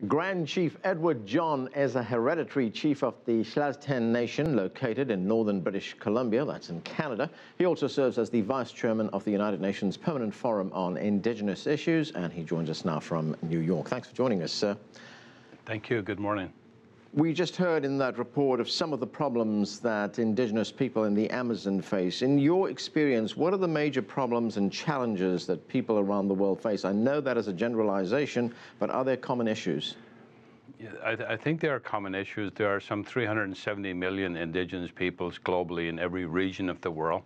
Grand Chief Edward John is a hereditary chief of the Tl'azt'en Nation located in northern British Columbia, that's in Canada. He also serves as the Vice Chairman of the United Nations Permanent Forum on Indigenous Issues, and he joins us now from New York. Thanks for joining us, sir. Thank you. Good morning. We just heard in that report of some of the problems that Indigenous people in the Amazon face. In your experience, what are the major problems and challenges that people around the world face? I know that as a generalization, but are there common issues? Yeah, I think there are common issues. There are some 370 million Indigenous peoples globally in every region of the world.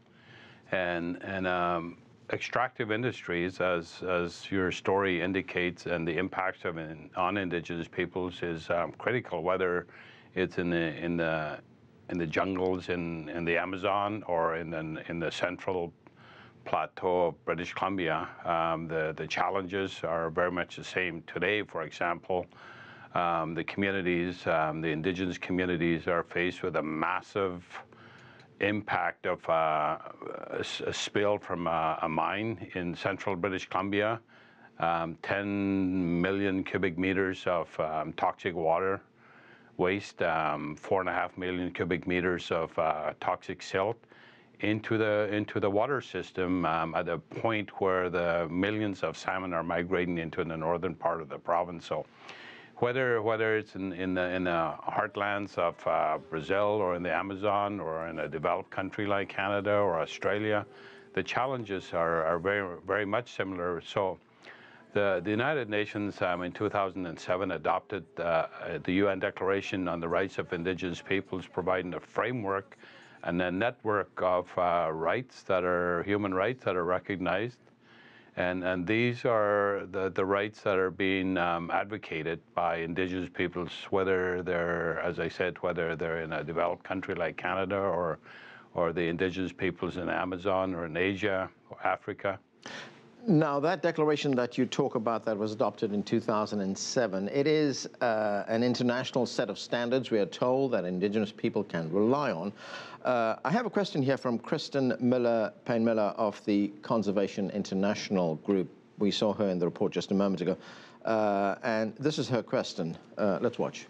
And extractive industries, as your story indicates, and the impacts of on Indigenous peoples is critical, whether it's in the jungles in the Amazon or in the central plateau of British Columbia. The challenges are very much the same today. For example, the communities, the Indigenous communities, are faced with a massive impact of a spill from a mine in central British Columbia, 10 million cubic meters of toxic water waste, 4.5 million cubic meters of toxic silt into the water system at a point where the millions of salmon are migrating into the northern part of the province. So whether it's in the heartlands of Brazil or in the Amazon or in a developed country like Canada or Australia, the challenges are very much similar. So the United Nations in 2007 adopted the UN Declaration on the Rights of Indigenous Peoples, providing a framework and a network of rights that are human rights that are recognized. And these are the rights that are being advocated by Indigenous peoples, whether they're, as I said, whether they're in a developed country like Canada or the Indigenous peoples in Amazon or in Asia or Africa. Now, that declaration that you talk about that was adopted in 2007, it is an international set of standards, we are told, that Indigenous people can rely on. I have a question here from Kristen Payne-Miller of the Conservation International Group. We saw her in the report just a moment ago. And this is her question. Let's watch.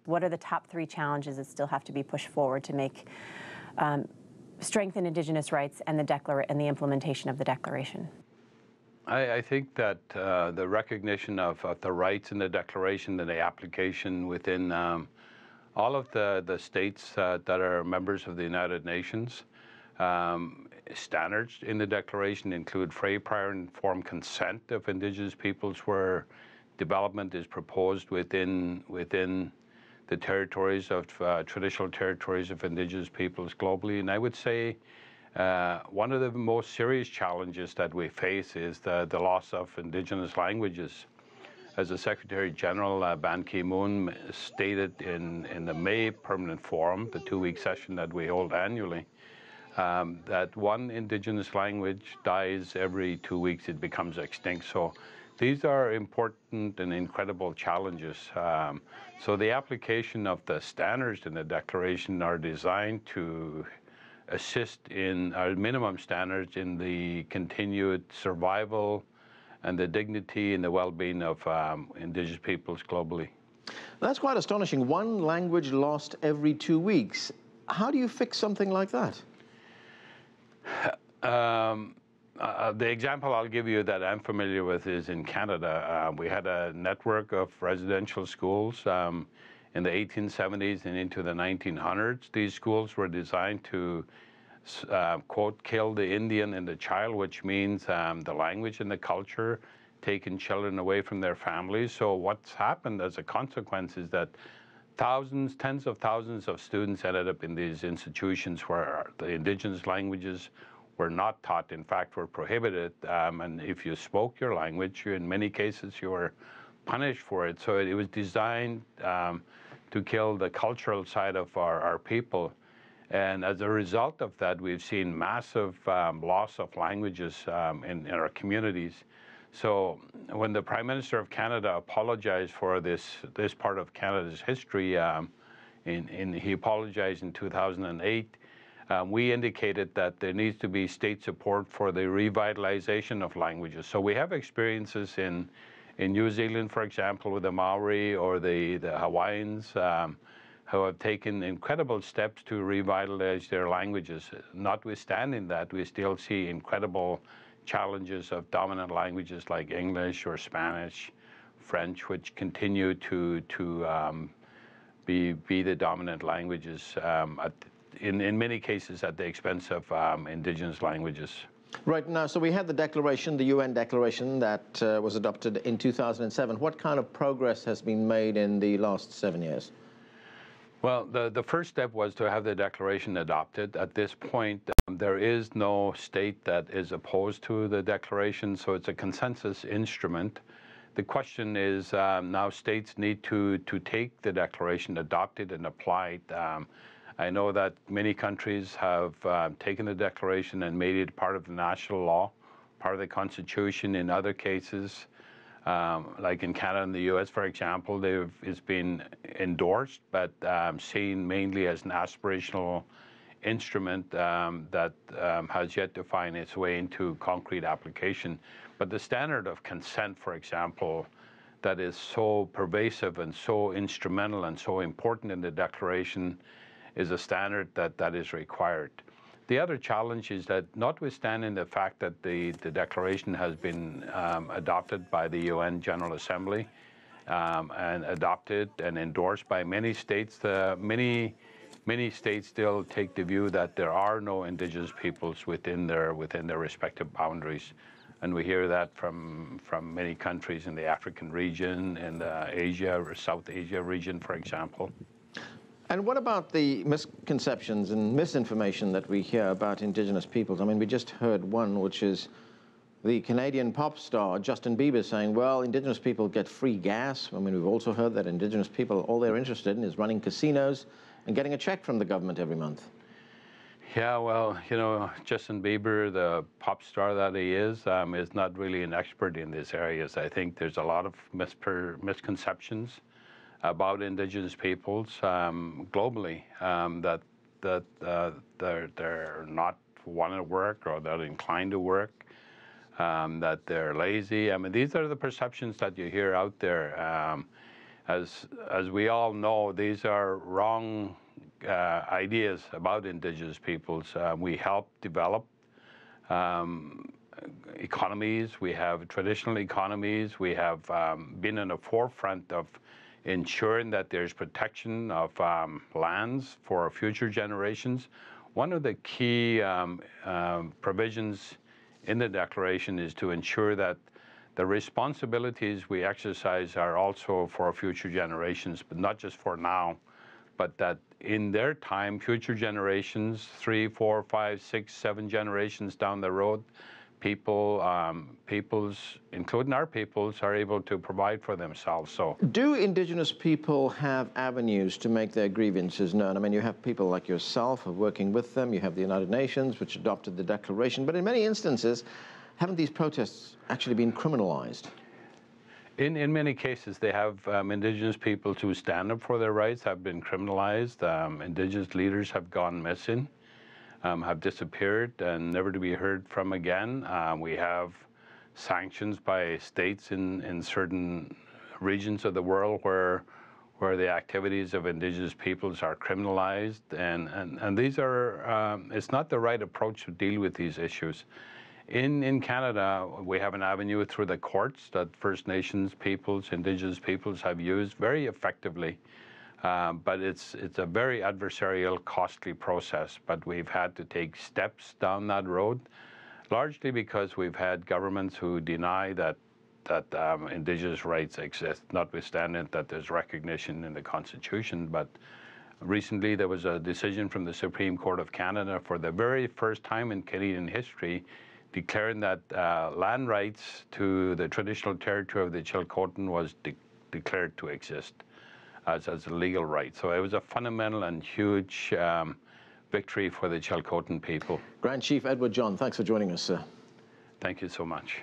What are the top 3 challenges that still have to be pushed forward to make strengthen Indigenous rights and the implementation of the Declaration? I think that the recognition of the rights in the Declaration and the application within all of the states that are members of the United Nations. Standards in the Declaration include free, prior, and informed consent of Indigenous peoples, where development is proposed within the territories of traditional territories of Indigenous peoples globally. And I would say one of the most serious challenges that we face is the loss of Indigenous languages. As the Secretary General Ban Ki-moon stated in the May Permanent Forum, the 2-week session that we hold annually, that one Indigenous language dies every 2 weeks, it becomes extinct. So these are important and incredible challenges. So the application of the standards in the Declaration are designed to assist in our minimum standards in the continued survival and the dignity and the well-being of Indigenous peoples globally. That's quite astonishing. One language lost every 2 weeks. How do you fix something like that? The example I'll give you that I'm familiar with is in Canada. We had a network of residential schools in the 1870s and into the 1900s. These schools were designed to quote, kill the Indian and the child, which means the language and the culture, taking children away from their families. So what's happened as a consequence is that tens of thousands of students ended up in these institutions where the Indigenous languages were not taught, in fact, were prohibited. And if you spoke your language, in many cases, you were punished for it. So it was designed to kill the cultural side of our people. And as a result of that, we've seen massive loss of languages in our communities. So when the Prime Minister of Canada apologized for this part of Canada's history, he apologized in 2008, we indicated that there needs to be state support for the revitalization of languages. So we have experiences in in New Zealand, for example, with the Maori or the Hawaiians, who have taken incredible steps to revitalize their languages. Notwithstanding that, we still see incredible challenges of dominant languages like English or Spanish, French, which continue to be the dominant languages, in many cases at the expense of indigenous languages. Right now, so we had the declaration, the UN declaration that was adopted in 2007. What kind of progress has been made in the last 7 years? Well, the first step was to have the declaration adopted. At this point, there is no state that is opposed to the declaration, so it's a consensus instrument. The question is now states need to take the declaration, adopt it, and apply it. I know that many countries have taken the declaration and made it part of the national law, part of the Constitution. In other cases, like in Canada and the US, for example, it's been endorsed, but seen mainly as an aspirational instrument that has yet to find its way into concrete application. But the standard of consent, for example, that is so pervasive and so instrumental and so important in the declaration is a standard that is required. The other challenge is that, notwithstanding the fact that the declaration has been adopted by the UN General Assembly and adopted and endorsed by many states, many states still take the view that there are no indigenous peoples within their respective boundaries. And we hear that from many countries in the African region, in the Asia or South Asia region, for example. And what about the misconceptions and misinformation that we hear about indigenous peoples? I mean, we just heard one, which is the Canadian pop star Justin Bieber saying, well, indigenous people get free gas. I mean, we've also heard that indigenous people, all they're interested in is running casinos and getting a check from the government every month. Yeah, well, you know, Justin Bieber, the pop star that he is not really an expert in these areas. I think there's a lot of misconceptions about indigenous peoples globally, that they're not want to work or they're inclined to work, that they're lazy. I mean, these are the perceptions that you hear out there. As we all know, these are wrong ideas about indigenous peoples. We help develop economies. We have traditional economies. We have been in the forefront of ensuring that there's protection of lands for future generations. One of the key provisions in the declaration is to ensure that the responsibilities we exercise are also for future generations, but not just for now, but that in their time, future generations, 3, 4, 5, 6, 7 generations down the road, peoples, including our peoples, are able to provide for themselves. So, do indigenous people have avenues to make their grievances known? I mean, you have people like yourself working with them. You have the United Nations, which adopted the declaration. But in many instances, haven't these protests actually been criminalized? In many cases, they have indigenous peoples who stand up for their rights have been criminalized. Indigenous leaders have gone missing, have disappeared and never to be heard from again. We have sanctions by states in certain regions of the world where the activities of indigenous peoples are criminalized, and these are it's not the right approach to deal with these issues. In Canada, we have an avenue through the courts that First Nations peoples, Indigenous peoples have used very effectively, but it's a very adversarial, costly process. But we've had to take steps down that road, largely because we've had governments who deny that Indigenous rights exist, notwithstanding that there's recognition in the Constitution. But recently there was a decision from the Supreme Court of Canada for the very first time in Canadian history declaring that land rights to the traditional territory of the Chilcotin was declared to exist as a legal right. So it was a fundamental and huge victory for the Chilcotin people. Grand Chief Edward John, thanks for joining us, sir. Thank you so much.